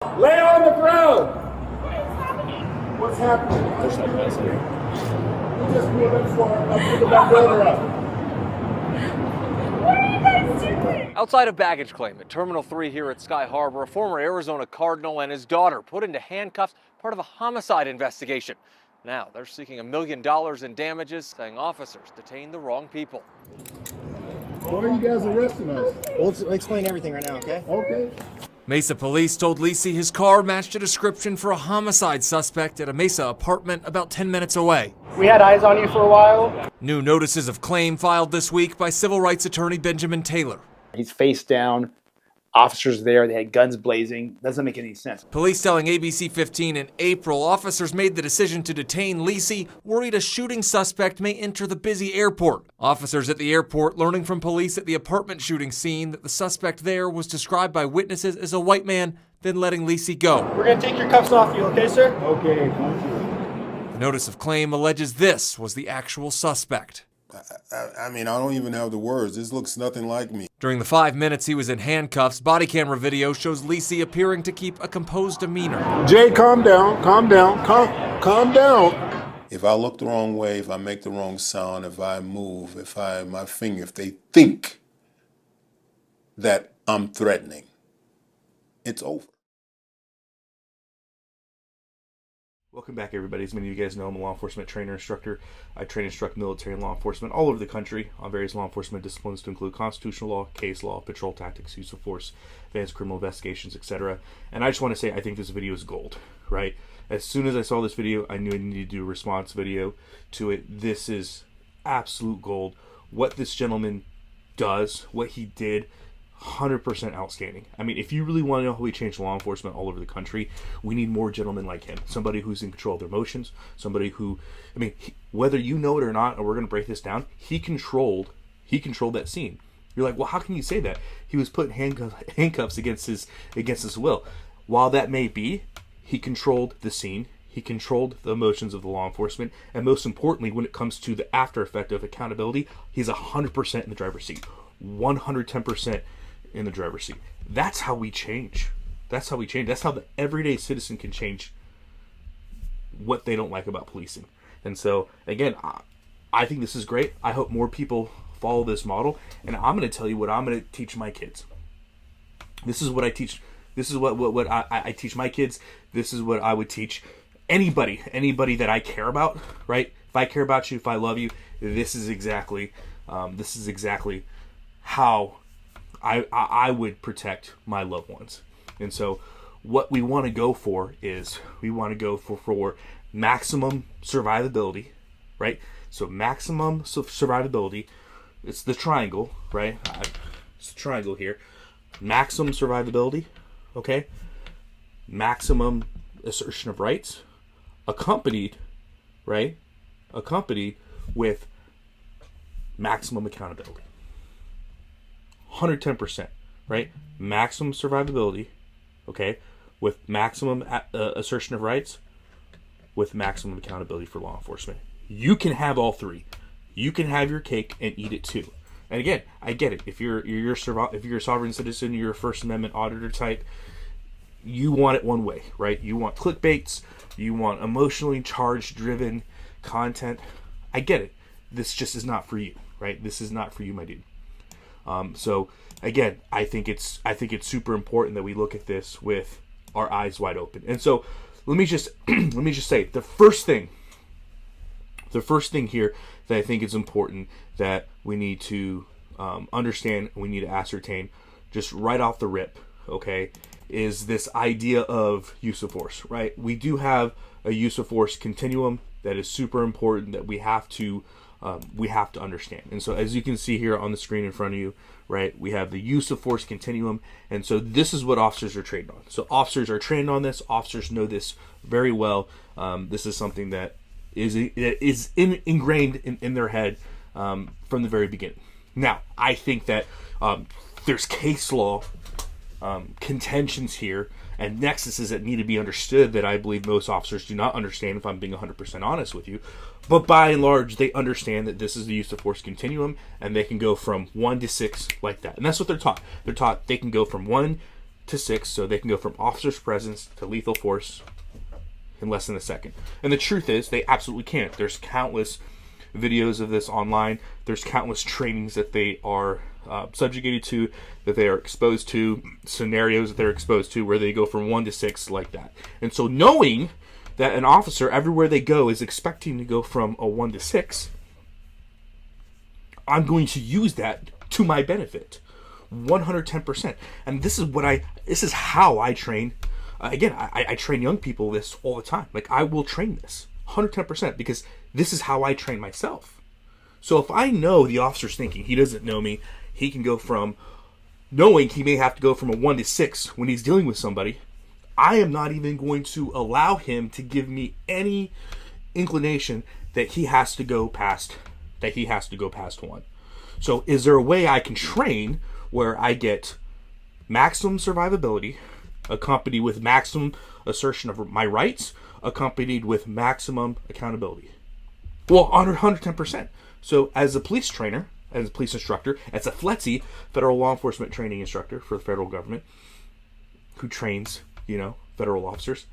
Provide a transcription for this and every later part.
Lay on the ground! What is happening? What's happening? There's no mess here. We just pulled in for the back door up. What are you guys doing? Outside of baggage claim at Terminal 3 here at Sky Harbor, a former Arizona Cardinal and his daughter put into handcuffs, part of a homicide investigation. Now they're seeking $1 million in damages, saying officers detained the wrong people. Why are you guys arresting us? We'll explain everything right now, okay? Okay. Mesa police told Lisi his car matched a description for a homicide suspect at a Mesa apartment about 10 minutes away. We had eyes on you for a while. New notices of claim filed this week by civil rights attorney Benjamin Taylor. He's face down. Officers there, they had guns blazing. Doesn't make any sense. Police telling ABC 15 in April officers made the decision to detain Lisi, worried a shooting suspect may enter the busy airport. Officers at the airport learning from police at the apartment shooting scene that the suspect there was described by witnesses as a white man, then letting Lisi go. We're gonna take your cuffs off you, okay, sir? Okay, thank you. The notice of claim alleges this was the actual suspect. I mean, I don't even have the words. This looks nothing like me. During the 5 minutes he was in handcuffs, body camera video shows Lisi appearing to keep a composed demeanor. Jay, calm down, calm down, calm down. If I look the wrong way, if I make the wrong sound, if I move, if they think that I'm threatening, it's over. Welcome back, everybody. As many of you guys know, I'm a law enforcement trainer instructor. I train and instruct military and law enforcement all over the country on various law enforcement disciplines to include constitutional law, case law, patrol tactics, use of force, advanced criminal investigations, etc. And I just want to say I think this video is gold, right? As soon as I saw this video, I knew I needed to do a response video to it. This is absolute gold. What this gentleman does, what he did, 100% outstanding. I mean, if you really want to know how we change law enforcement all over the country, we need more gentlemen like him. Somebody who's in control of their emotions. Somebody who, I mean, whether you know it or not, and we're going to break this down, he controlled that scene. You're like, well, how can you say that? He was put in handcuffs against his will. While that may be, he controlled the scene. He controlled the emotions of the law enforcement. And most importantly, when it comes to the after effect of accountability, he's 100% in the driver's seat. 110% in the driver's seat. That's how we change. That's how we change. That's how the everyday citizen can change what they don't like about policing. And so, again, I think this is great. I hope more people follow this model. And I'm going to tell you what I'm going to teach my kids. This is what I teach. This is what I teach my kids. This is what I would teach anybody that I care about, right? If I care about you, if I love you, this is exactly how I would protect my loved ones. And so what we want to go for is we want to go for maximum survivability, right? So maximum survivability, it's the triangle, right? It's the triangle here. Maximum survivability, okay? Maximum assertion of rights, accompanied with maximum accountability. 110%, right? Maximum survivability, okay, with maximum assertion of rights, with maximum accountability for law enforcement. You can have all three. You can have your cake and eat it too. And again, I get it. If you're a sovereign citizen, you're a First Amendment auditor type, you want it one way, right? You want clickbaits, you want emotionally charged driven content. I get it. This just is not for you, right? This is not for you, my dude. So again, I think it's super important that we look at this with our eyes wide open. And so let me just say the first thing here that I think is important that we need to understand, we need to ascertain just right off the rip, okay, is this idea of use of force, right? We do have a use of force continuum that is super important that we have to understand. And so as you can see here on the screen in front of you, right, we have the use of force continuum. And so this is what officers are trained on. So officers are trained on this. Officers know this very well. This is something that is ingrained in their head from the very beginning. Now, I think that there's case law contentions here and nexuses that need to be understood that I believe most officers do not understand, if I'm being 100% honest with you. But by and large, they understand that this is the use of force continuum, and they can go from 1 to 6 like that. And that's what they're taught. They're taught they can go from 1 to 6, so they can go from officer's presence to lethal force in less than a second. And the truth is, they absolutely can't. There's countless videos of this online. There's countless trainings that they are subjugated to, that they are exposed to, scenarios that they're exposed to where they go from 1 to 6 like that. And so knowing that an officer everywhere they go is expecting to go from a 1 to 6, I'm going to use that to my benefit, 110%. And this is how I train. Again, I train young people this all the time. Like, I will train this 110% because this is how I train myself. So if I know the officer's thinking, he doesn't know me, he can go from knowing he may have to go from a 1 to 6 when he's dealing with somebody, I am not even going to allow him to give me any inclination that he has to go past 1. So is there a way I can train where I get maximum survivability accompanied with maximum assertion of my rights, accompanied with maximum accountability? Well, 110%. So as a police trainer, as a police instructor, as a FLETC, federal law enforcement training instructor for the federal government, who trains, federal officers,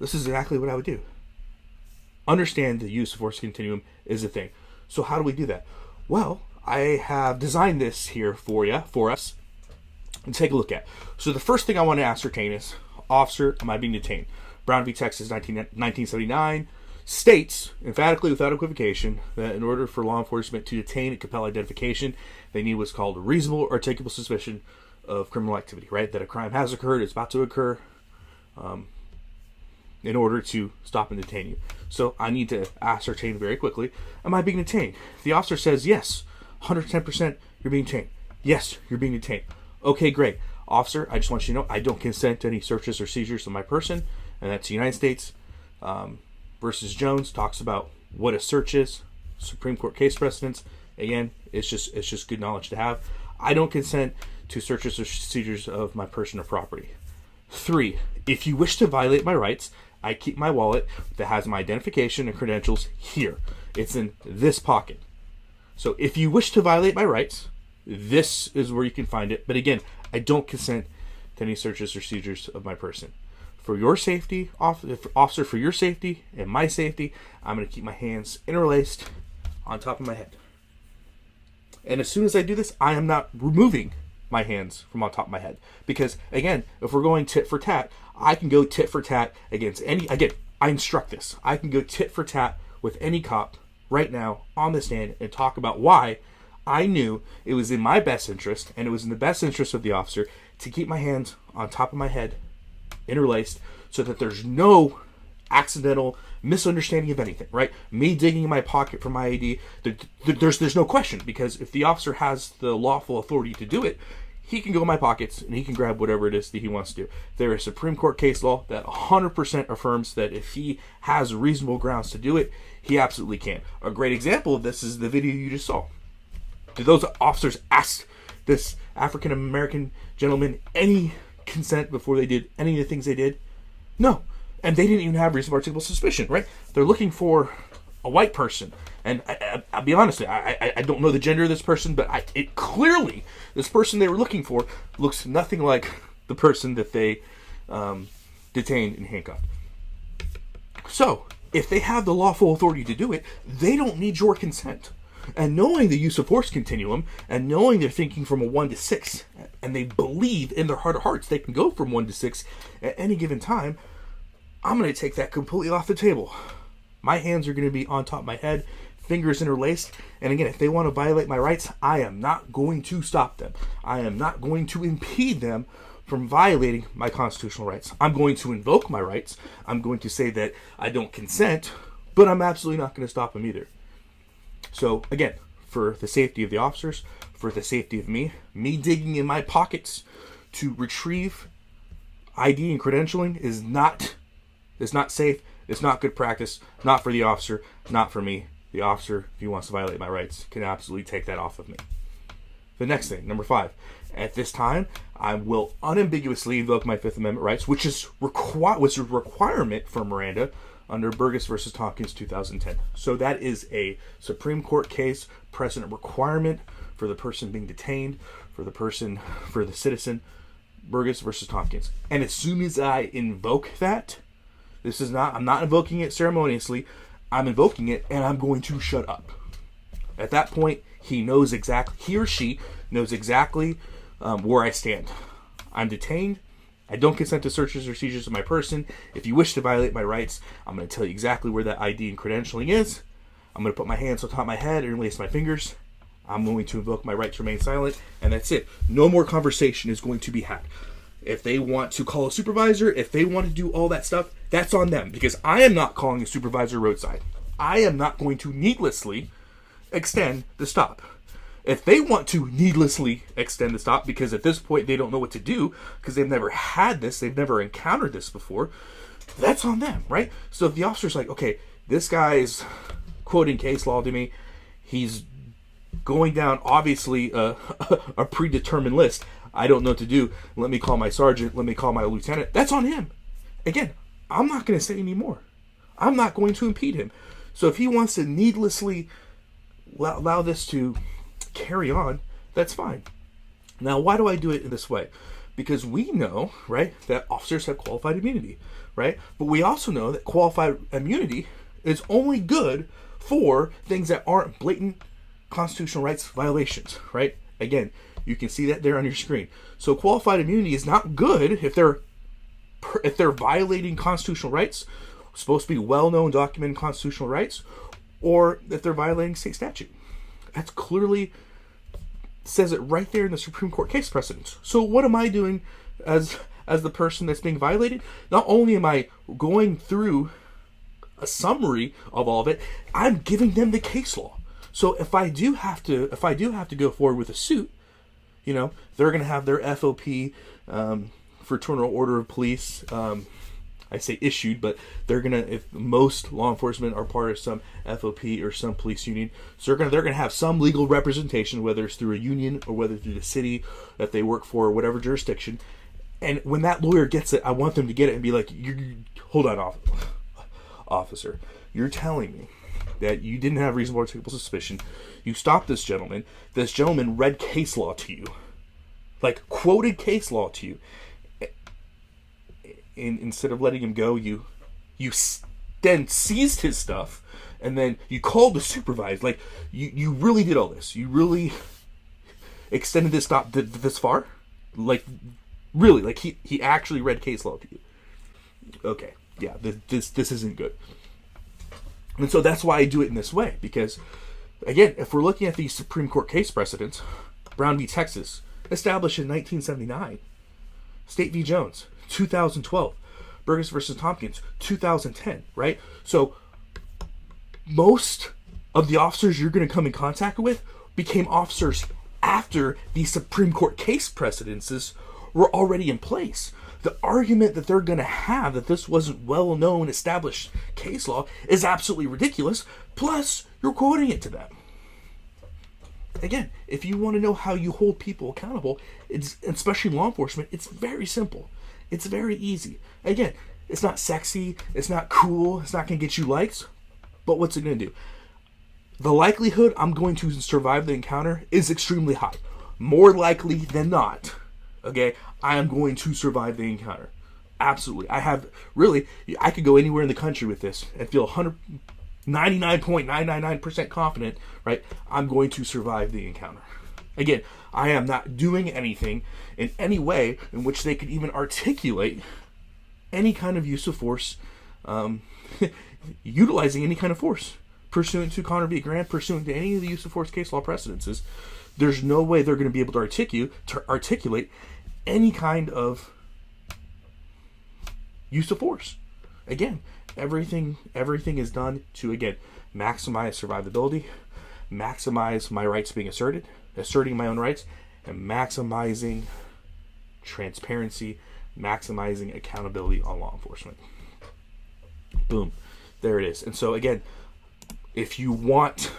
this is exactly what I would do. Understand the use of force continuum is a thing. So how do we do that? Well, I have designed this here for us, and take a look at. So the first thing I want to ascertain is, officer, am I being detained? Brown v. Texas, 1979, states, emphatically without equivocation, that in order for law enforcement to detain and compel identification, they need what's called a reasonable or articulable suspicion of criminal activity, right? That a crime has occurred, it's about to occur, in order to stop and detain you. So I need to ascertain very quickly, am I being detained? If the officer says, yes, 110% you're being detained. Yes, you're being detained. Okay, great. Officer, I just want you to know I don't consent to any searches or seizures of my person, and that's the United States versus Jones talks about what a search is. Supreme Court case precedents. Again, it's just good knowledge to have. I don't consent to searches or seizures of my person or property. 3, if you wish to violate my rights, I keep my wallet that has my identification and credentials here. It's in this pocket. So if you wish to violate my rights, this is where you can find it. But again, I don't consent to any searches or seizures of my person. For your safety, officer, for your safety and my safety, I'm going to keep my hands interlaced on top of my head. And as soon as I do this, I am not removing my hands from on top of my head. Because, again, if we're going tit for tat, I can go tit for tat against any... Again, I instruct this. I can go tit for tat with any cop right now on the stand and talk about why I knew it was in my best interest, and it was in the best interest of the officer, to keep my hands on top of my head, interlaced, so that there's no accidental misunderstanding of anything, right? Me digging in my pocket for my ID, there's no question, because if the officer has the lawful authority to do it, he can go in my pockets and he can grab whatever it is that he wants to do. There is Supreme Court case law that 100% affirms that if he has reasonable grounds to do it, he absolutely can. A great example of this is the video you just saw. Did those officers ask this African American gentleman any consent before they did any of the things they did? No. And they didn't even have reasonable articulable suspicion, right? They're looking for a white person. And I'll be honest, I don't know the gender of this person, but it clearly, this person they were looking for looks nothing like the person that they detained and handcuffed. So, if they have the lawful authority to do it, they don't need your consent. And knowing the use of force continuum, and knowing they're thinking from a 1 to 6, and they believe in their heart of hearts they can go from 1 to 6 at any given time, I'm going to take that completely off the table. My hands are going to be on top of my head, fingers interlaced, and again, if they want to violate my rights, I am not going to stop them. I am not going to impede them from violating my constitutional rights. I'm going to invoke my rights. I'm going to say that I don't consent, but I'm absolutely not going to stop them either. So again, for the safety of the officers, for the safety of me digging in my pockets to retrieve ID and credentialing is not safe. It's not good practice. Not for the officer, not for me. The officer, if he wants to violate my rights, can absolutely take that off of me. The next thing, number 5. At this time, I will unambiguously invoke my Fifth Amendment rights, which is a requirement for Miranda under Burgess versus Tompkins 2010. So that is a Supreme Court case precedent requirement for the person being detained, for the citizen Burgess versus Tompkins. And as soon as I invoke that, I'm not invoking it ceremoniously, I'm invoking it and I'm going to shut up. At that point, he or she knows exactly where I stand. I'm detained. I don't consent to searches or seizures of my person. If you wish to violate my rights, I'm going to tell you exactly where that ID and credentialing is. I'm going to put my hands on top of my head and release my fingers. I'm going to invoke my right to remain silent, and that's it. No more conversation is going to be had. If they want to call a supervisor, if they want to do all that stuff, that's on them, because I am not calling a supervisor roadside. I am not going to needlessly extend the stop. If they want to needlessly extend the stop because at this point they don't know what to do because they've never had this, they've never encountered this before, that's on them, right? So if the officer's like, okay, this guy's quoting case law to me, he's going down obviously a predetermined list, I don't know what to do, let me call my sergeant, let me call my lieutenant, that's on him. Again, I'm not going to say any more. I'm not going to impede him. So if he wants to needlessly allow this to carry on, that's fine. Now, why do I do it in this way? Because we know, right, that officers have qualified immunity, right? But we also know that qualified immunity is only good for things that aren't blatant constitutional rights violations, right? Again, you can see that there on your screen. So qualified immunity is not good if they're violating constitutional rights, supposed to be well-known documented constitutional rights, or if they're violating state statute. That's clearly says it right there in the Supreme Court case precedents. So what am I doing as the person that's being violated? Not only am I going through a summary of all of it, I'm giving them the case law. So if I do have to go forward with a suit, you know, they're going to have their FOP, Fraternal Order of Police, I say issued, but they're gonna, if most law enforcement are part of some FOP or some police union, so they're gonna have some legal representation, whether it's through a union or whether through the city that they work for or whatever jurisdiction. And when that lawyer gets it, I want them to get it and be like, hold on, officer, you're telling me that you didn't have reasonable articulable suspicion. You stopped this gentleman. This gentleman read case law to you, like quoted case law to you. And instead of letting him go, you then seized his stuff, and then you called the supervisor. Like, you really did all this. You really extended this stop this far? Like, really? Like, he actually read case law to you. Okay, yeah, this isn't good. And so that's why I do it in this way, because, again, if we're looking at these Supreme Court case precedents, Brown v. Texas, established in 1979, State v. Jones, 2012, Burgess versus Tompkins, 2010, right? So most of the officers you're going to come in contact with became officers after the Supreme Court case precedences were already in place. The argument that they're going to have that this wasn't well-known, established case law is absolutely ridiculous. Plus, you're quoting it to them. Again, if you want to know how you hold people accountable, especially law enforcement, it's very simple. It's very easy. Again, it's not sexy, it's not cool, it's not going to get you likes, but what's it going to do? The likelihood I'm going to survive the encounter is extremely high. More likely than not, okay, I am going to survive the encounter. Absolutely. I could go anywhere in the country with this and feel 99.999% confident, right? I'm going to survive the encounter. Again, I am not doing anything in any way in which they could even articulate any kind of use of force, utilizing any kind of force, pursuant to Connor v. Grant, pursuant to any of the use of force case law precedences. There's no way they're going to be able to articulate any kind of use of force. Again, everything is done to, again, maximize survivability, maximize my rights being asserting my own rights, and maximizing transparency, maximizing accountability on law enforcement. Boom. There it is. And so, again, if you want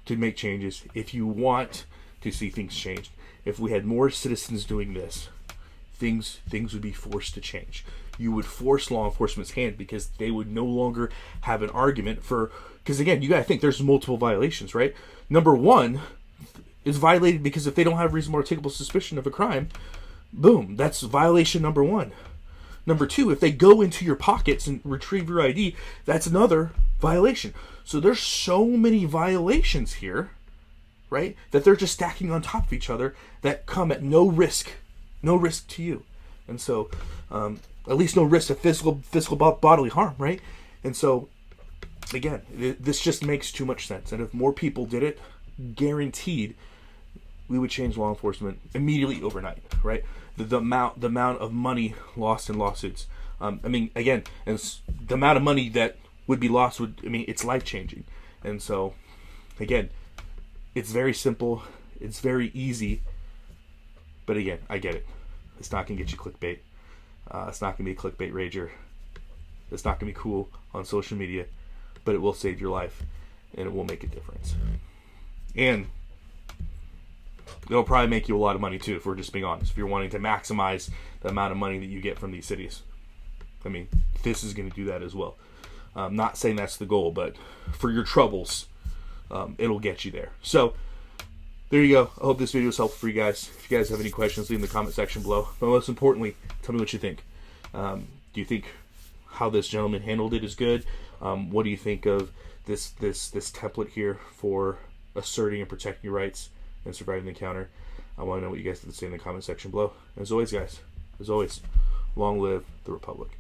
to make changes, if you want to see things changed, if we had more citizens doing this, things would be forced to change. You would force law enforcement's hand because they would no longer have an argument for, because again, you got to think there's multiple violations, right? Number one is violated because if they don't have reasonable articulable suspicion of a crime, boom, that's violation number 1. Number 2, if they go into your pockets and retrieve your ID, that's another violation. So there's so many violations here, right, that they're just stacking on top of each other that come at no risk to you. And so, at least no risk of physical bodily harm, right? And so, again, this just makes too much sense. And if more people did it, guaranteed, we would change law enforcement immediately overnight, right? The amount of money lost in lawsuits. I mean, again, and the amount of money that would be lost it's life changing. And so, again, it's very simple, it's very easy. But again, I get it. It's not gonna get you clickbait. It's not gonna be a clickbait rager. It's not gonna be cool on social media, but it will save your life, and it will make a difference. And it'll probably make you a lot of money too, if we're just being honest. If you're wanting to maximize the amount of money that you get from these cities, I mean, this is going to do that as well. I'm not saying that's the goal, but for your troubles, it'll get you there. So there you go. I hope this video was helpful for you guys. If you guys have any questions, leave in the comment section below. But most importantly, tell me what you think. Do you think how this gentleman handled it is good? What do you think of this template here for asserting and protecting your rights and surviving the encounter? I want to know what you guys have to say in the comment section below. As always, guys, long live the Republic.